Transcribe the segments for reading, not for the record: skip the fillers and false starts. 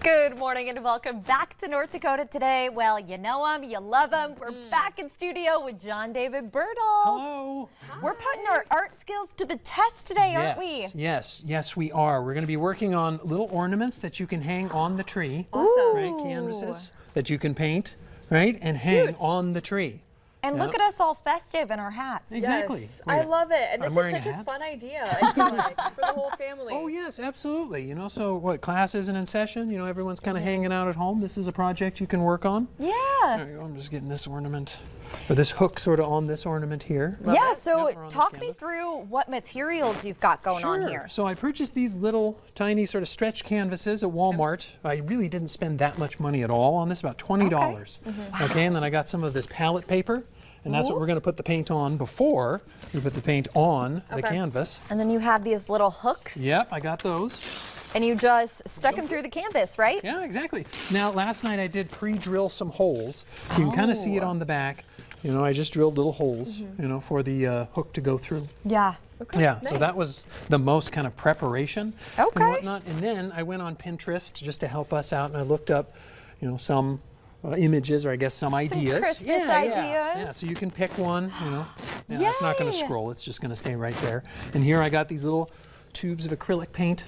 Good morning and welcome back to North Dakota Today. Well, you know them, you love them. We're back in studio with John David Berdahl. Hello. We're putting our art skills to the test today, aren't we? Yes, we are. We're going to be working on little ornaments that you can hang on the tree. Awesome. Right, canvases that you can paint, right, and hang on the tree. And look at us all festive in our hats. Exactly. Yes, I love it. And this is such a fun idea, I feel like, for the whole family. Oh, yes, absolutely. You know, so what, class isn't in session? You know, everyone's kind of hanging out at home. This is a project you can work on. Yeah. There you go. I'm just getting this ornament, or this hook sort of on this ornament here. Yeah, so talk me through what materials you've got going on here. So I purchased these little tiny sort of stretch canvases at Walmart. I really didn't spend that much money at all on this, about $20. Okay, and then I got some of this palette paper. And that's what we're going to put the paint on before we put the paint on the canvas. And then you have these little hooks. Yep, I got those. And you just stuck them through the canvas, right? Yeah, exactly. Now, last night I did pre-drill some holes. You can kind of see it on the back. You know, I just drilled little holes, you know, for the hook to go through. Yeah. Okay, yeah, so that was the most kind of preparation and whatnot. And then I went on Pinterest just to help us out, and I looked up, you know, some images, or I guess some ideas. Christmas ideas. Yeah, so you can pick one, you know. Yeah, it's not going to scroll, it's just going to stay right there. And here I got these little tubes of acrylic paint.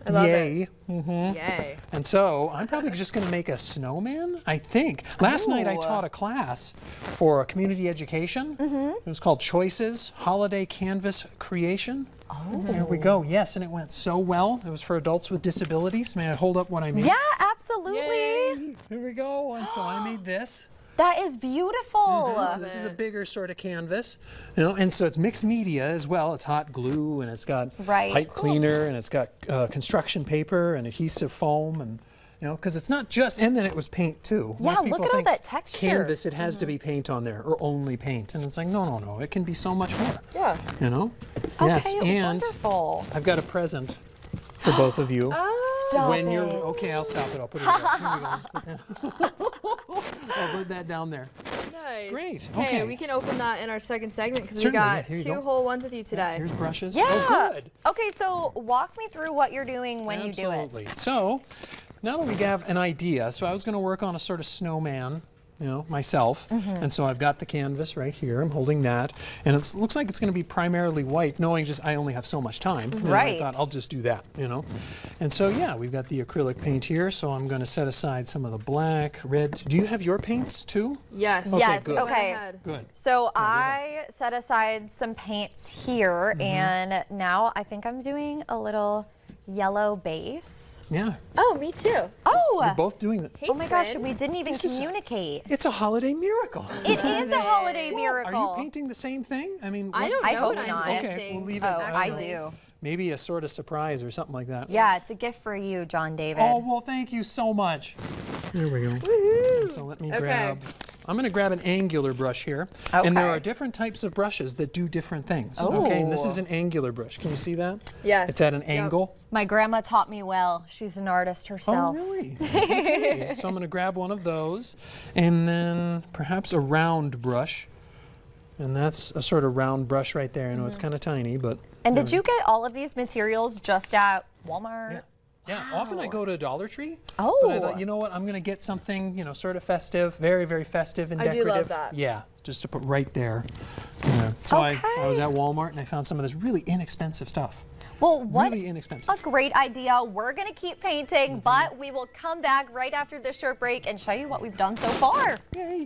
I love it. Yay. And so I'm probably just going to make a snowman, I think. Last night I taught a class for community education. It was called Choices, Holiday Canvas Creation. There we go. Yes, and it went so well. It was for adults with disabilities. May I hold up what I made? Yeah, absolutely. Yay. Here we go. And so I made this. That is beautiful. So this is a bigger sort of canvas, you know, and so it's mixed media as well. It's hot glue, and it's got pipe cleaner, and it's got construction paper and adhesive foam, and you know, because it's not just, and then it was paint too. Yeah, Most people look at all think that texture. Canvas, it has to be paint on there, or only paint, and it's like, no, it can be so much more. Yeah. You know? Okay, yes, and wonderful. I've got a present for both of you. Stop when you're it. okay, I'll stop it. I'll put it there. Here we go. I'll put that down there. Nice. Great. Okay, Okay. we can open that in our second segment because we Certainly, got yeah, here you two go. whole ones with you today. Here's brushes. Yeah. Oh, good. Okay, so walk me through what you're doing when you do it. Absolutely. So now that we have an idea, so I was going to work on a sort of snowman, you know, myself. And so I've got the canvas right here. I'm holding that. And it looks like it's going to be primarily white, knowing just I only have so much time. You know, I thought I'll just do that, you know. And so, yeah, we've got the acrylic paint here. So I'm going to set aside some of the black, red. Do you have your paints too? Yes. Okay, Yes, good. okay. Good. So I set aside some paints here, and now I think I'm doing a little yellow base. Yeah. Oh, me too. Oh! We're both doing that. Oh my gosh, twin. we didn't even This is- communicate. It's a holiday miracle. It is a holiday miracle. Are you painting the same thing? I mean, I don't know I hope what I'm not. painting. Okay, we'll leave it. Oh, I don't know. do. Maybe a sort of surprise or something like that. Yeah, it's a gift for you, John David. Oh, well, thank you so much. There we go. And so let me grab, I'm going to grab an angular brush here. And there are different types of brushes that do different things. Okay, and this is an angular brush. Can you see that? Yes. It's at an angle. My grandma taught me well. She's an artist Oh, herself. really? Okay. So I'm going to grab one of those, and then perhaps a round brush. And that's a sort of round brush right there. I know it's kind of tiny, but... And did you get all of these materials just at Walmart? Yeah, often I go to Dollar Tree. Oh. But I thought, you know what, I'm going to get something, you know, sort of festive, very, very festive and I do decorative. love that. Yeah, just to put right there. Yeah. So I was at Walmart and I found some of this really inexpensive stuff. Well, what Really inexpensive. a great idea. We're going to keep painting, but we will come back right after this short break and show you what we've done so far. Yay.